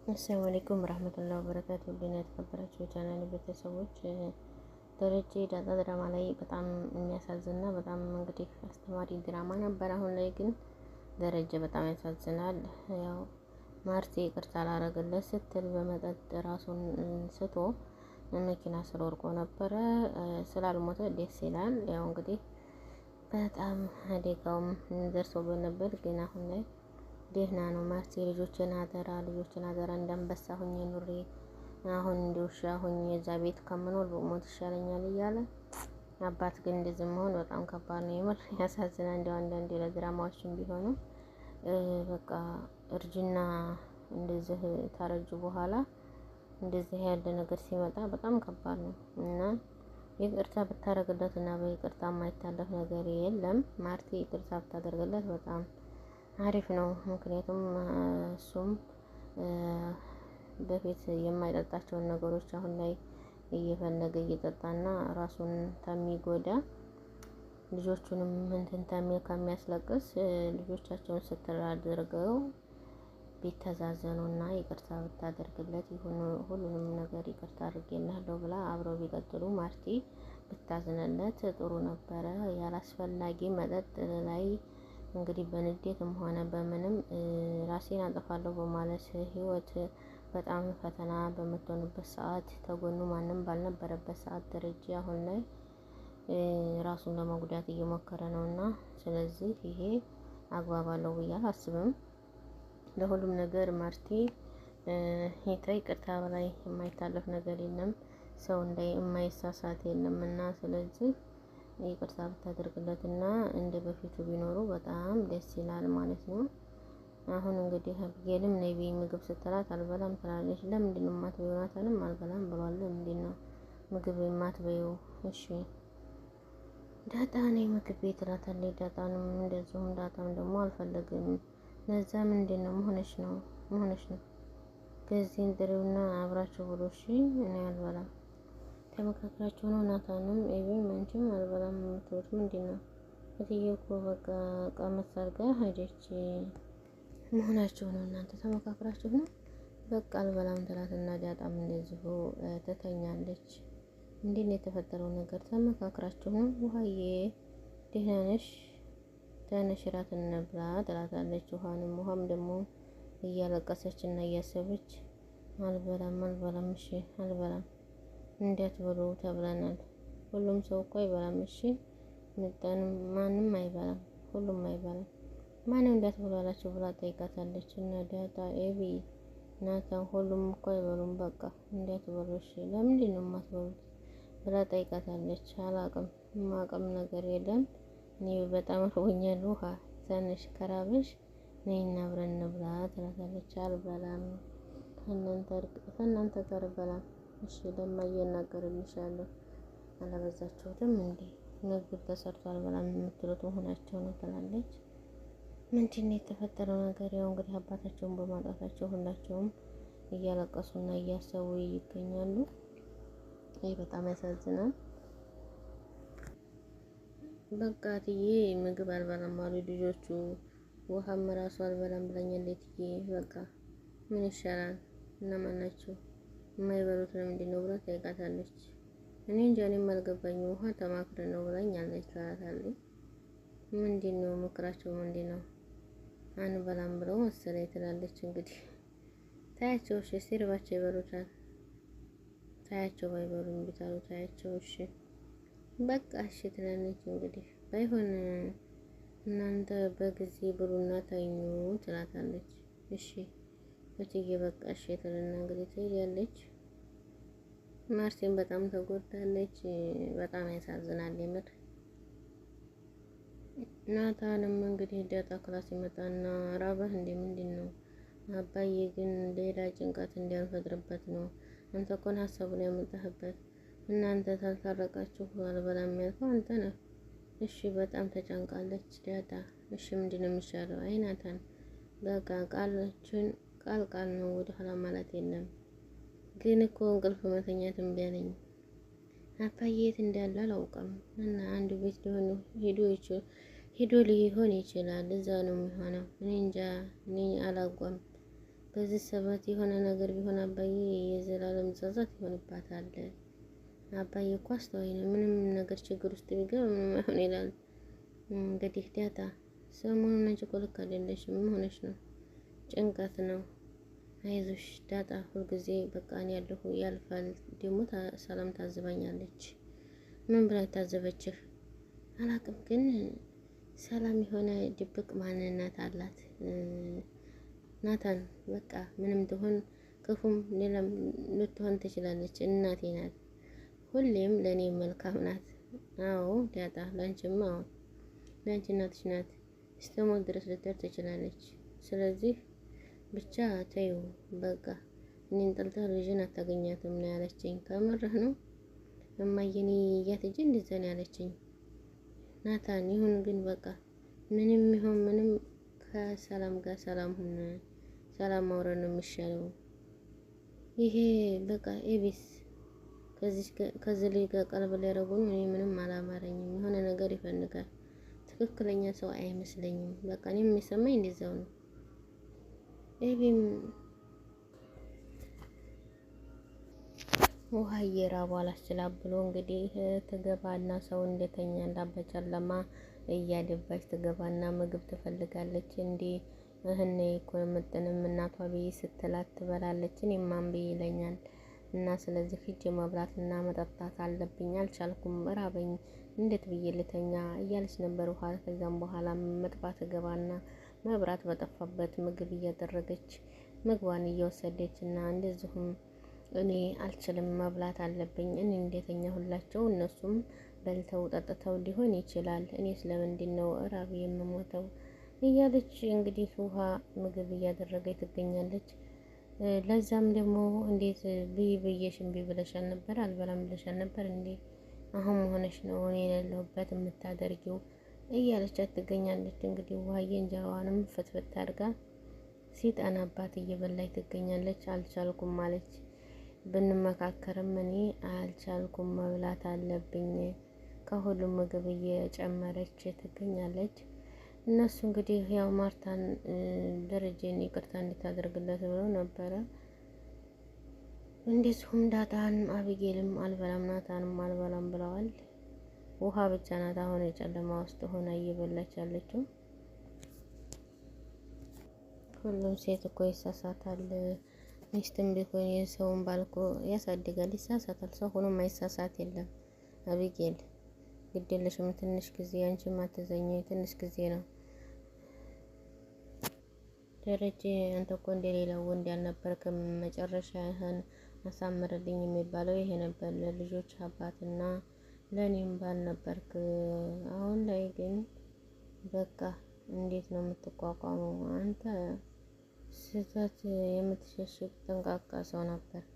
አሰላሙ አለይኩም ወራህመቱላሂ ወበረካቱ። ዲና የተከበራችሁ የቻናሌ ቤተሰቦች ደረጀ ዳጣ ድራማ ላይ በጣም የሚያሳዝንና በጣም እንግዲህ አስተማሪ ድራማ ነበር። አሁን ላይ ግን ደረጀ በጣም ያሳዝናል። ያው ማርቲ ይቅርታ ላረገለት ስትል በመጠጥ ራሱን ስቶ መኪና ስር ወድቆ ነበረ። ስላልሞተ ደስ ይላል። ያው እንግዲህ በጣም አደጋውም ደርሶበት ነበር፣ ግን አሁን ላይ ደህና ነው። ማርቲ ልጆችን አደራ እንዳንበሳ ሁኜ ኑሬ አሁን እንደውሻ ሁኜ እዛ ቤት ከምኖር በሞት ይሻለኛል እያለ አባት ግን እንደዚህ መሆን በጣም ከባድ ነው። የምር ያሳዝናል። እንደው አንዳንዴ ለድራማዎችም ቢሆኑ በቃ እርጅና እንደዚህ ታረጁ በኋላ እንደዚህ ያለ ነገር ሲመጣ በጣም ከባድ ነው እና ይቅርታ ብታረግለት እና በይቅርታ የማይታለፍ ነገር የለም። ማርቲ ይቅርታ ብታደርግለት በጣም አሪፍ ነው። ምክንያቱም እሱም በፊት የማይጠጣቸውን ነገሮች አሁን ላይ እየፈለገ እየጠጣና ራሱን ከሚጎዳ ልጆቹንም እንትን ከሚያስለቅስ ልጆቻቸውን ስትል አድርገው ቢተዛዘኑና ይቅርታ ብታደርግለት ሁሉንም ነገር ይቅርታ አድርጌልሃለሁ ብላ አብረው ቢቀጥሉ ማርቲ ብታዝንለት ጥሩ ነበረ። ያላስፈላጊ መጠጥ ላይ እንግዲህ በንዴትም ሆነ በምንም ራሴን አጠፋለሁ በማለት ህይወት በጣም ፈተና በምትሆንበት ሰዓት ተጎኑ ማንም ባልነበረበት ሰዓት ደረጃ አሁን ላይ ራሱን ለመጉዳት እየሞከረ ነውና፣ ስለዚህ ይሄ አግባብ አለው ብዬ አላስብም። ለሁሉም ነገር ማርቲ ይቅርታ በላይ የማይታለፍ ነገር የለም። ሰው የማይሳሳት የለምና፣ ስለዚህ ይቅርታ ብታደርግለትና እንደ በፊቱ ቢኖሩ በጣም ደስ ይላል ማለት ነው። አሁን እንግዲህ አብጌልም ነይ ምግብ ስትላት አልበላም ትላለች። ለምንድን ነው የማትበይው? ናታንም አልበላም ብሏል። ለምንድን ነው ምግብ የማትበይው? እሺ ዳጣ ነይ ምግብ ቤት ትላታለች። ዳጣንም እንደዚሁም ዳጣም ደግሞ አልፈለግም። ለዛ ምንድን ነው መሆነሽ ነው ከዚህ ጥሪውና አብራችሁ ብሎ እሺ እኔ አልበላም ተመካክራችሁ ነው። ናታንም ኤቢም አንቺም አልበላም የምትሉት ምንድን ነው? እትዬ እኮ በቃ ቀመስ አድርጋ ሄደች መሆናችሁ ነው። እናንተ ተመካክራችሁ ነው። በቃ አልበላም ትላትና ዳጣም እንደዚሁ ትተኛለች። እንዴት ነው የተፈጠረው ነገር? ተመካክራችሁ ነው። ውሃዬ ደህና ነሽ? ተነሽ እራት እንብላ ትላታለች። ውሃም ደግሞ እያለቀሰች እና እያሰበች አልበላም እሺ አልበላም እንዳትበሉ ተብለናል። ሁሉም ሰው እኮ አይበላም። እሺ ማንም አይበላም፣ ሁሉም አይበላም። ማንም እንዳትበሉ አላችሁ ብላ ጠይቃታለች። እና ዳጣ ኤቢ ናታን ሁሉም እኮ አይበሉም፣ በቃ እንዳትበሉ እሺ። ለምንድን ነው የማትበሉት ብላ ጠይቃታለች። አላቅም፣ ማቀም ነገር የለም። እኔ በጣም ርቦኛል። ውሃ ትንሽ ከራበሽ ነይና አብረን እንብላ ትላታለች። አልበላም ከእናንተ ጋር በላም እሺ ለማየ እናገርልሻለሁ። አላበዛችሁትም እንዴ? ምግብ ተሰርቷል በላም የምትሉት መሆናቸው ነው ትላለች። ምንድን ነው የተፈጠረው ነገር? ያው እንግዲህ አባታቸውን በማጣታቸው ሁላቸውም እያለቀሱና እያሰቡ ይገኛሉ። ይህ በጣም ያሳዝናል። በቃ እትዬ ምግብ አልበላም አሉ ልጆቹ። ውሃም ራሱ አልበላም ብላኛለች እትዬ። በቃ ምን ይሻላል? እነማን ናቸው የማይበሉት? ለምንድን ነው ብላ ጠይቃታለች። እኔ እንጃ እኔም አልገባኝም። ውሃ ተማክረን ነው ብላኛለች ትላታለች። ምንድን ነው ምክራቸው? ምንድን ነው? አንበላም ብለው መሰለኝ ትላለች። እንግዲህ ታያቸው እሺ፣ ሲርባቸው ይበሉታል። ታያቸው ባይበሉም ቢታሉ ታያቸው እሺ በቃ እሺ ትላለች። እንግዲህ ባይሆን እናንተ በጊዜ ብሉና ተኙ ትላታለች። እሺ እትዬ በቃ እሺ ትልና እንግዲህ ትሄዳለች። ማርቲን በጣም ተጎድታለች። በጣም ያሳዝናል የምር። ናታንም እንግዲህ ዳጣ ክላስ ይመጣና ራበህ እንዴ? ምንድን ነው? አባዬ ግን ሌላ ጭንቀት እንዲያልፈጥርበት ነው። አንተ እኮ ነው ሀሳቡን ያመጣህበት። እናንተ ታልታረቃችሁ አልበላም ያልከው አንተ ነህ። እሺ በጣም ተጨንቃለች ዳጣ። እሺ ምንድን ነው የሚሻለው? አይ ናታን በቃ ቃል ነው፣ ወደ ኋላ ማለት የለም። ግን እኮ እንቅልፍ መተኛት እምቢ አለኝ። አባዬ የት እንዳለ አላውቅም እና አንዱ ቤት ሄዶ ሊሆን ይችላል። እዛ ነው የሚሆነው። እኔ እንጃ፣ እኔ አላውቅም። በዚህ ሰበት የሆነ ነገር ቢሆን አባዬ የዘላለም ጸጸት ይሆንባታል። አባዬ እኮ አስተዋይ ነው። ምንም ነገር ችግር ውስጥ ቢገባ ምንም አይሆን ይላል። እንግዲህ ዳጣ ሰሞኑን አንቺ እኮ ልክ አይደለሽም። ምን ሆነሽ ነው? ጭንቀት ነው። አይዞሽ ዳጣ፣ ሁልጊዜ በቃ እኔ ያለሁ ያልፋል። ደግሞ ሰላም ታዝባኛለች። ምን ብላ ታዘበችህ? አላቅም፣ ግን ሰላም የሆነ ድብቅ ማንነት አላት። ናታን በቃ ምንም ትሆን ክፉም ሌላም ልትሆን ትችላለች። እናቴ ናት። ሁሌም ለእኔ መልካም ናት። አዎ ዳጣ፣ ላንቺማ አዎ፣ ላንቺ እናትሽ ናት። እስከሞት ድረስ ልትደርስ ትችላለች። ስለዚህ ብቻ ተይው በቃ። እኔን ጠልታ ልጅን አታገኛትም ነው ያለችኝ። ከምርህ ነው? እማዬ እኔ እያትጅ እንደዛ ነው ያለችኝ። ናታን ይሁን ግን በቃ ምንም ይሁን ምንም ከሰላም ጋር ሰላም ሁን። ሰላም ማውረድ ነው የሚሻለው። ይሄ በቃ ኤቢስ ከዚህ ልጅ ጋር ቀልብ ሊያደርጉ ነው። እኔ ምንም አላማረኝም። የሆነ ነገር ይፈልጋል። ትክክለኛ ሰው አይመስለኝም። በቃ እኔም የሚሰማኝ እንደዛው ነው። ኤቢም ውሃ እየራቧ አላስችላ ብሎ እንግዲህ ትገባና ሰው እንደተኛ እንዳበጨለማ እያደባች ትገባና ምግብ ትፈልጋለች። እንዴ እህኔ እኮ ምጥንም እናቷ ብይ ስትላት ትበላለች። እኔም ማን ብይ ይለኛል እና ስለዚህ ሂጅ መብላትና መጠጣት አለብኝ። አልቻልኩም፣ እራበኝ፣ እንዴት ብዬ ልተኛ እያለች ነበር ውሃ። ከዛም በኋላ መጥባት ትገባና መብራት በጠፋበት ምግብ እያደረገች ምግቧን እየወሰደች እና እንደዚሁም እኔ አልችልም መብላት አለብኝ፣ እኔ እንደተኛ ሁላቸው እነሱም በልተው ጠጥተው ሊሆን ይችላል። እኔ ስለምንድን ነው እራብ የምሞተው እያለች እንግዲህ ውሃ ምግብ እያደረገች ትገኛለች። ለዛም ደግሞ እንዴት ብይ ብዬሽ እምቢ ብለሻል ነበር፣ አልበላም ብለሻል ነበር እንዴ? አሁን መሆነሽ ነው እኔ የሌለሁበት የምታደርጊው እያለቻት ትገኛለች። እንግዲህ ውሃዬ እንጀራዋንም ፍትፍት አድርጋ ሲጠናባት እየበላች ትገኛለች። አልቻልኩም ማለች። ብንመካከርም እኔ አልቻልኩም፣ መብላት አለብኝ። ከሁሉም ምግብ እየጨመረች ትገኛለች። እነሱ እንግዲህ ያው ማርታን ደረጀን ይቅርታ እንድታደርግለት ብለው ነበረ። እንደዚሁም ዳጣን አብጌልም አልበላም ናታንም አልበላም ብለዋል። ውሃ ብቻ ናት አሁን የጨለማ ውስጥ ሆና እየበላች ያለችው። ሁሉም ሴት እኮ ይሳሳታል። ሚስትም ቢሆን የሰውን ባልኮ ያሳድጋል፣ ይሳሳታል። ሰው ሆኖ ማይሳሳት የለም። አብጌል ግዴለሽም፣ ትንሽ ጊዜ አንቺም አትዘኝ፣ ትንሽ ጊዜ ነው። ደረጀ አንተ እኮ እንደሌላው ወንድ ያልነበርክም፣ መጨረሻህን አሳምርልኝ የሚባለው ይሄ ነበር። ለልጆች አባትና ለኔም ባል ነበርክ። አሁን ላይ ግን በቃ እንዴት ነው የምትቋቋመው? አንተ ስህተት የምትሸሽግ ጠንቃቃ ሰው ነበርክ።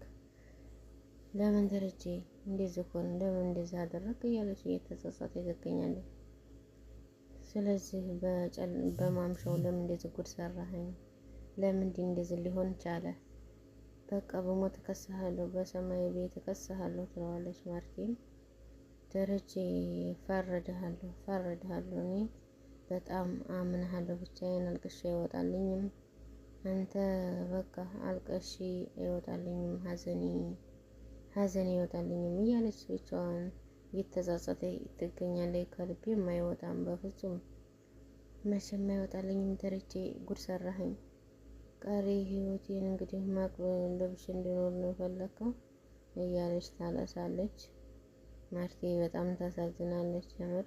ለምን ደረጀ እንደዚህ ሆነ? ለምን እንደዚህ አደረክ? እያለች እየተጸጸተ ትገኛለች። ስለዚህ በማምሻው ለምን እንደዚህ ጉድ ሰራኸኝ? ለምን እንደዚህ ሊሆን ቻለ? በቃ በሞት እከስሃለሁ፣ በሰማይ ቤት እከስሃለሁ ትለዋለች ማርቲም። ደረጀ ፈረድሃለሁ፣ እኔ በጣም አምንሃለሁ። ብቻዬን አልቅሼ አይወጣልኝም። አንተ በቃ አልቅሼ አይወጣልኝም፣ ሀዘኔ አይወጣልኝም እያለች ብቻዋን እየተጸጸተ ትገኛለች። ከልቤ የማይወጣም በፍጹም መቼም አይወጣልኝም። ደረጀ ጉድ ሰራኸኝ። ቀሪ ህይወቴን እንግዲህ ማቅ ለብሼ እንዲኖር ነው የፈለከው እያለች ታለሳለች። ማርቴ በጣም ታሳዝናለች። የምር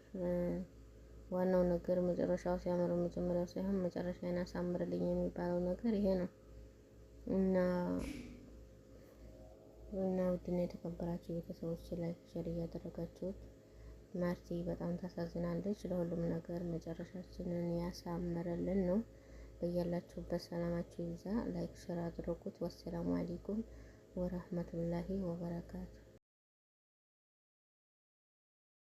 ዋናው ነገር መጨረሻው ሲያምር መጀመሪያው ሳይሆን መጨረሻዬን አሳምርልኝ የሚባለው ነገር ይሄ ነው እና ውድና የተከበራችሁ ቤተሰቦች ላይ ሸር እያደረጋችሁት ማርቲ በጣም ታሳዝናለች። ለሁሉም ነገር መጨረሻችንን ያሳምርልን ነው። በያላችሁበት ሰላማችሁ ይብዛ። ላይክ ሸር አድርጉት። ወሰላሙ አለይኩም ወራህመቱላሂ ወበረካቱ።